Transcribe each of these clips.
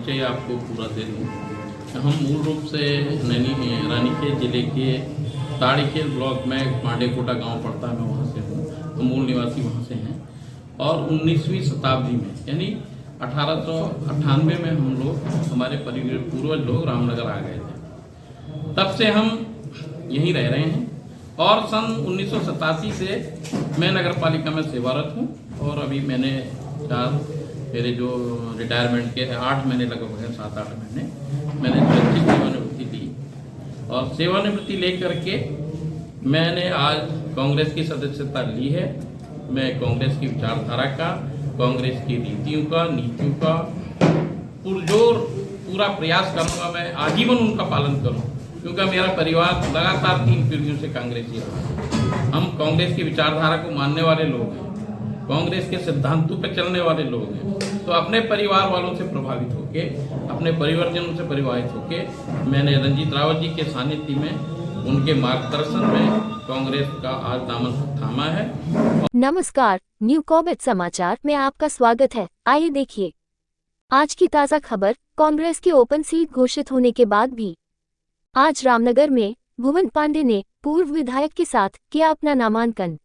परिचय आपको पूरा दे दूँ। हम मूल रूप से रानीखेत जिले के ताड़ीखेत ब्लॉक में पांडेकोटा गांव पड़ता है, मैं वहाँ से हूँ, तो मूल निवासी वहाँ से हैं। और 19वीं शताब्दी में यानी 1898 में हम लोग, हमारे पूर्वज लोग रामनगर आ गए थे। तब से हम यहीं रह रहे हैं और सन 1987 से मैं नगर पालिका में सेवारत हूँ। और अभी मैंने मेरे जो रिटायरमेंट के 8 महीने लगभग हैं, 7-8 महीने मैंने स्वैच्छिक सेवानिवृत्ति ली। और सेवानिवृत्ति लेकर के मैंने आज कांग्रेस की सदस्यता ली है। मैं कांग्रेस की विचारधारा का, कांग्रेस की नीतियों का पुरजोर पूरा प्रयास करूंगा। मैं आजीवन उनका पालन करूं, क्योंकि मेरा परिवार लगातार 3 पीढ़ियों से कांग्रेसी रहा। हम कांग्रेस की विचारधारा को मानने वाले लोग हैं, कांग्रेस के सिद्धांतों पर चलने वाले लोग हैं। तो अपने परिवार वालों से प्रभावित होके, अपने परिवारजनों से प्रभावित होके मैंने रंजीत रावत जी के सानिध्य में, उनके मार्गदर्शन में कांग्रेस का आज दामन थामा है। नमस्कार, न्यू कॉबेट समाचार में आपका स्वागत है। आइए देखिए आज की ताज़ा खबर। कांग्रेस की ओपन सीट घोषित होने के बाद भी आज रामनगर में भुवन पांडे ने पूर्व विधायक के साथ किया अपना नामांकन।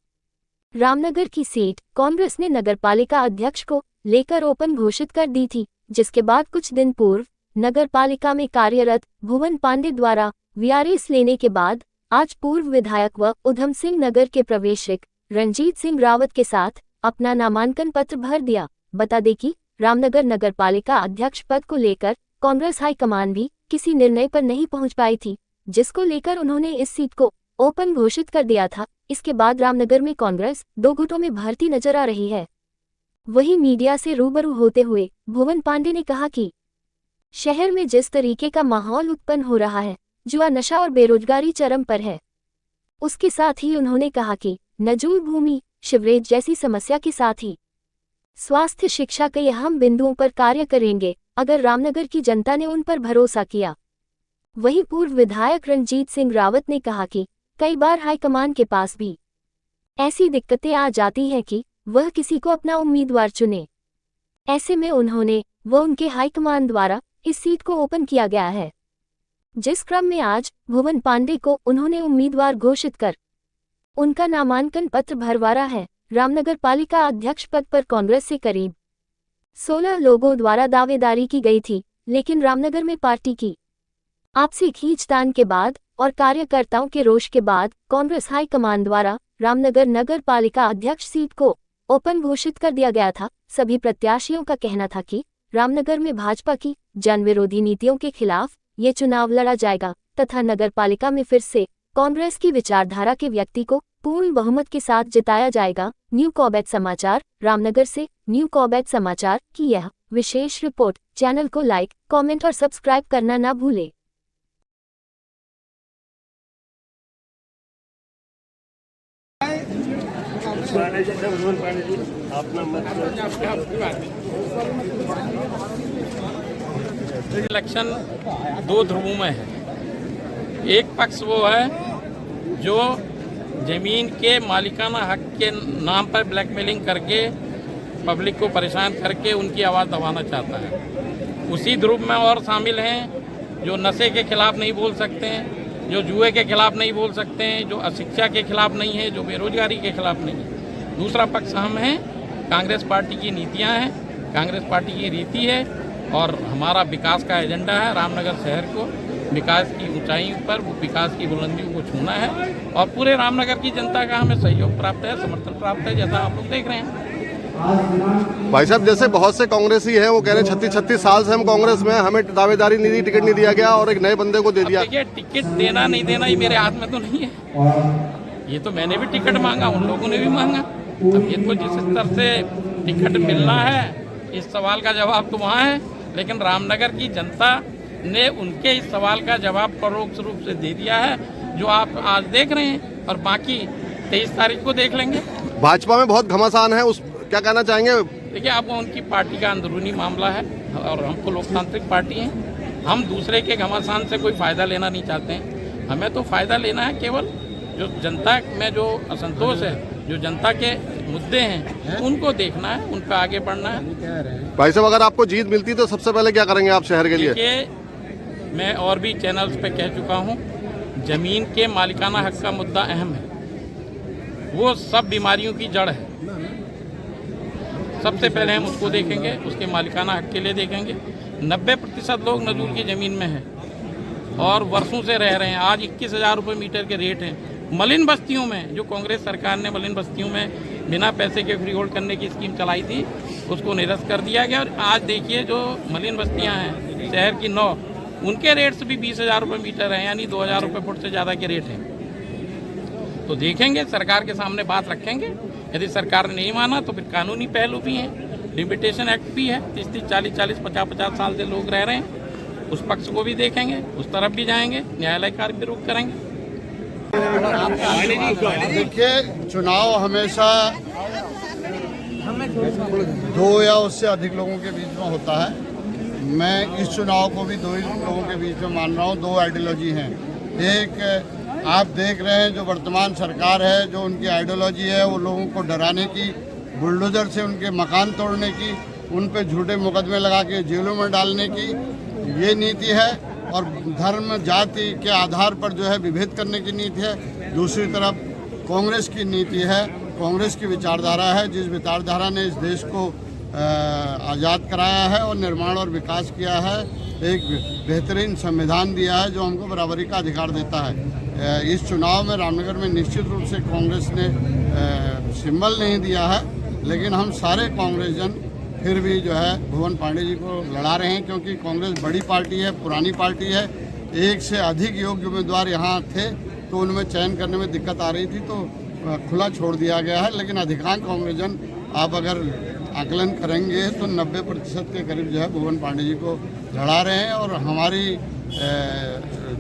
रामनगर की सीट कांग्रेस ने नगरपालिका अध्यक्ष को लेकर ओपन घोषित कर दी थी, जिसके बाद कुछ दिन पूर्व नगरपालिका में कार्यरत भुवन पांडे द्वारा वीआरएस लेने के बाद आज पूर्व विधायक व उधम सिंह नगर के प्रवेशक रणजीत सिंह रावत के साथ अपना नामांकन पत्र भर दिया। बता दें कि रामनगर नगरपालिका अध्यक्ष पद को लेकर कांग्रेस हाईकमान भी किसी निर्णय पर नहीं पहुंच पाई थी, जिसको लेकर उन्होंने इस सीट को ओपन घोषित कर दिया था। इसके बाद रामनगर में कांग्रेस 2 गुटों में भरती नजर आ रही है। वहीं मीडिया से रूबरू होते हुए भुवन पांडे ने कहा कि शहर में जिस तरीके का माहौल उत्पन्न हो रहा है, जुआ, नशा और बेरोजगारी चरम पर है, उसके साथ ही उन्होंने कहा कि नजूल भूमि, शिवरेज जैसी समस्या के साथ ही स्वास्थ्य, शिक्षा के अहम बिंदुओं पर कार्य करेंगे अगर रामनगर की जनता ने उन पर भरोसा किया। वहीं पूर्व विधायक रणजीत सिंह रावत ने कहा कि कई बार हाईकमान के पास भी ऐसी दिक्कतें आ जाती हैं कि वह किसी को अपना उम्मीदवार चुने। ऐसे में उन्होंने व उनके हाईकमान द्वारा इस सीट को ओपन किया गया है, जिस क्रम में आज भुवन पांडे को उन्होंने उम्मीदवार घोषित कर उनका नामांकन पत्र भरवाया है। रामनगर पालिका अध्यक्ष पद पर कांग्रेस से करीब 16 लोगों द्वारा दावेदारी की गई थी, लेकिन रामनगर में पार्टी की आपसी खींचतान के बाद और कार्यकर्ताओं के रोष के बाद कांग्रेस हाईकमान द्वारा रामनगर नगर पालिका अध्यक्ष सीट को ओपन घोषित कर दिया गया था। सभी प्रत्याशियों का कहना था कि रामनगर में भाजपा की जन विरोधी नीतियों के खिलाफ ये चुनाव लड़ा जाएगा तथा नगर पालिका में फिर से कांग्रेस की विचारधारा के व्यक्ति को पूर्ण बहुमत के साथ जिताया जाएगा। न्यू कॉबेट समाचार रामनगर से न्यू कॉबेट समाचार की यह विशेष रिपोर्ट। चैनल को लाइक, कमेंट और सब्सक्राइब करना ना भूलें। इलेक्शन 2 ध्रुवों में है। एक पक्ष वो है जो जमीन के मालिकाना हक के नाम पर ब्लैकमेलिंग करके पब्लिक को परेशान करके उनकी आवाज़ दबाना चाहता है। उसी ध्रुव में और शामिल हैं जो नशे के खिलाफ नहीं बोल सकते हैं, जो जुए के खिलाफ नहीं बोल सकते हैं, जो अशिक्षा के खिलाफ नहीं है, जो बेरोजगारी के खिलाफ नहीं है। दूसरा पक्ष हम हैं, कांग्रेस पार्टी की नीतियां हैं, कांग्रेस पार्टी की रीति है और हमारा विकास का एजेंडा है। रामनगर शहर को विकास की ऊंचाइयों पर, विकास की बुलंदियों को छूना है और पूरे रामनगर की जनता का हमें सहयोग प्राप्त है, समर्थन प्राप्त है, जैसा आप लोग देख रहे हैं। भाई साहब, जैसे बहुत से कांग्रेसी हैं वो कह रहे हैं 36 साल से हम कांग्रेस में, हमें दावेदारी नहीं दी, टिकट नहीं दिया गया और एक नए बंदे को दे दिया। देखिए, टिकट देना नहीं देना ये मेरे हाथ में तो नहीं है। ये तो मैंने भी टिकट मांगा, उन लोगों ने भी मांगा। अब ये तो जिस स्तर से टिकट मिलना है, इस सवाल का जवाब तो वहाँ है, लेकिन रामनगर की जनता ने उनके इस सवाल का जवाब परोक्ष रूप से दे दिया है, जो आप आज देख रहे हैं और बाकी 23 तारीख को देख लेंगे। भाजपा में बहुत घमासान है, उस क्या कहना चाहेंगे? देखिए, आपको उनकी पार्टी का अंदरूनी मामला है और हमको लोकतांत्रिक पार्टी है। हम दूसरे के घमासान से कोई फ़ायदा लेना नहीं चाहते हैं। हमें तो फ़ायदा लेना है केवल जो जनता में जो असंतोष है, जो जनता के मुद्दे हैं, उनको देखना है, उन पर आगे बढ़ना है। भाई साहब अगर आपको जीत मिलती तो सबसे पहले क्या करेंगे आप शहर के लिए? देखिए, मैं और भी चैनल्स पे कह चुका हूँ, जमीन के मालिकाना हक का मुद्दा अहम है। वो सब बीमारियों की जड़ है। सबसे पहले हम उसको देखेंगे, उसके मालिकाना हक के लिए देखेंगे। 90% लोग नजूल की ज़मीन में हैं और वर्षों से रह रहे हैं। आज 21,000 रुपये मीटर के रेट हैं। मलिन बस्तियों में, जो कांग्रेस सरकार ने मलिन बस्तियों में बिना पैसे के फ्री होल्ड करने की स्कीम चलाई थी, उसको निरस्त कर दिया गया। और आज देखिए, जो मलिन बस्तियाँ हैं शहर की 9, उनके रेट्स भी 20,000 रुपये मीटर हैं, यानी 2,000 रुपये फुट से ज़्यादा के रेट हैं। तो देखेंगे, सरकार के सामने बात रखेंगे। यदि सरकार ने नहीं माना तो फिर कानूनी पहलू भी हैं, लिमिटेशन एक्ट भी है। 30-30, 40-40, 50-50 साल से लोग रह रहे हैं, उस पक्ष को भी देखेंगे, उस तरफ भी जाएंगे, न्यायालय कार्य भी रुख करेंगे। देखिए, चुनाव हमेशा 2 या उससे अधिक लोगों के बीच में होता है। मैं इस चुनाव को भी 2 ही लोगों के बीच में मान रहा हूँ। 2 आइडियोलॉजी हैं। एक आप देख रहे हैं, जो वर्तमान सरकार है, जो उनकी आइडियोलॉजी है, वो लोगों को डराने की, बुलडोजर से उनके मकान तोड़ने की, उन पे झूठे मुकदमे लगा के जेलों में डालने की ये नीति है। और धर्म जाति के आधार पर जो है विभेद करने की नीति है। दूसरी तरफ कांग्रेस की नीति है, कांग्रेस की विचारधारा है, जिस विचारधारा ने इस देश को आज़ाद कराया है और निर्माण और विकास किया है। एक बेहतरीन संविधान दिया है जो हमको बराबरी का अधिकार देता है। इस चुनाव में रामनगर में निश्चित रूप से कांग्रेस ने सिंबल नहीं दिया है, लेकिन हम सारे कांग्रेसजन फिर भी जो है भुवन पांडे जी को लड़ा रहे हैं, क्योंकि कांग्रेस बड़ी पार्टी है, पुरानी पार्टी है। एक से अधिक योग्य उम्मीदवार यहाँ थे तो उनमें चयन करने में दिक्कत आ रही थी, तो खुला छोड़ दिया गया है। लेकिन अधिकांश कांग्रेसजन आप अगर आकलन करेंगे तो 90% के करीब जो है भुवन पांडे जी को लड़ा रहे हैं। और हमारी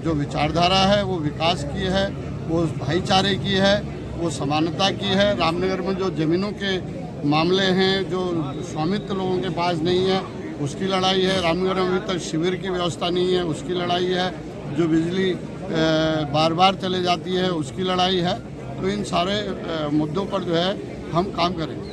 जो विचारधारा है वो विकास की है, वो भाईचारे की है, वो समानता की है। रामनगर में जो ज़मीनों के मामले हैं, जो स्वामित्व लोगों के पास नहीं है, उसकी लड़ाई है। रामनगर में अभी तक शिविर की व्यवस्था नहीं है, उसकी लड़ाई है। जो बिजली बार बार चले जाती है, उसकी लड़ाई है। तो इन सारे मुद्दों पर जो है हम काम करेंगे।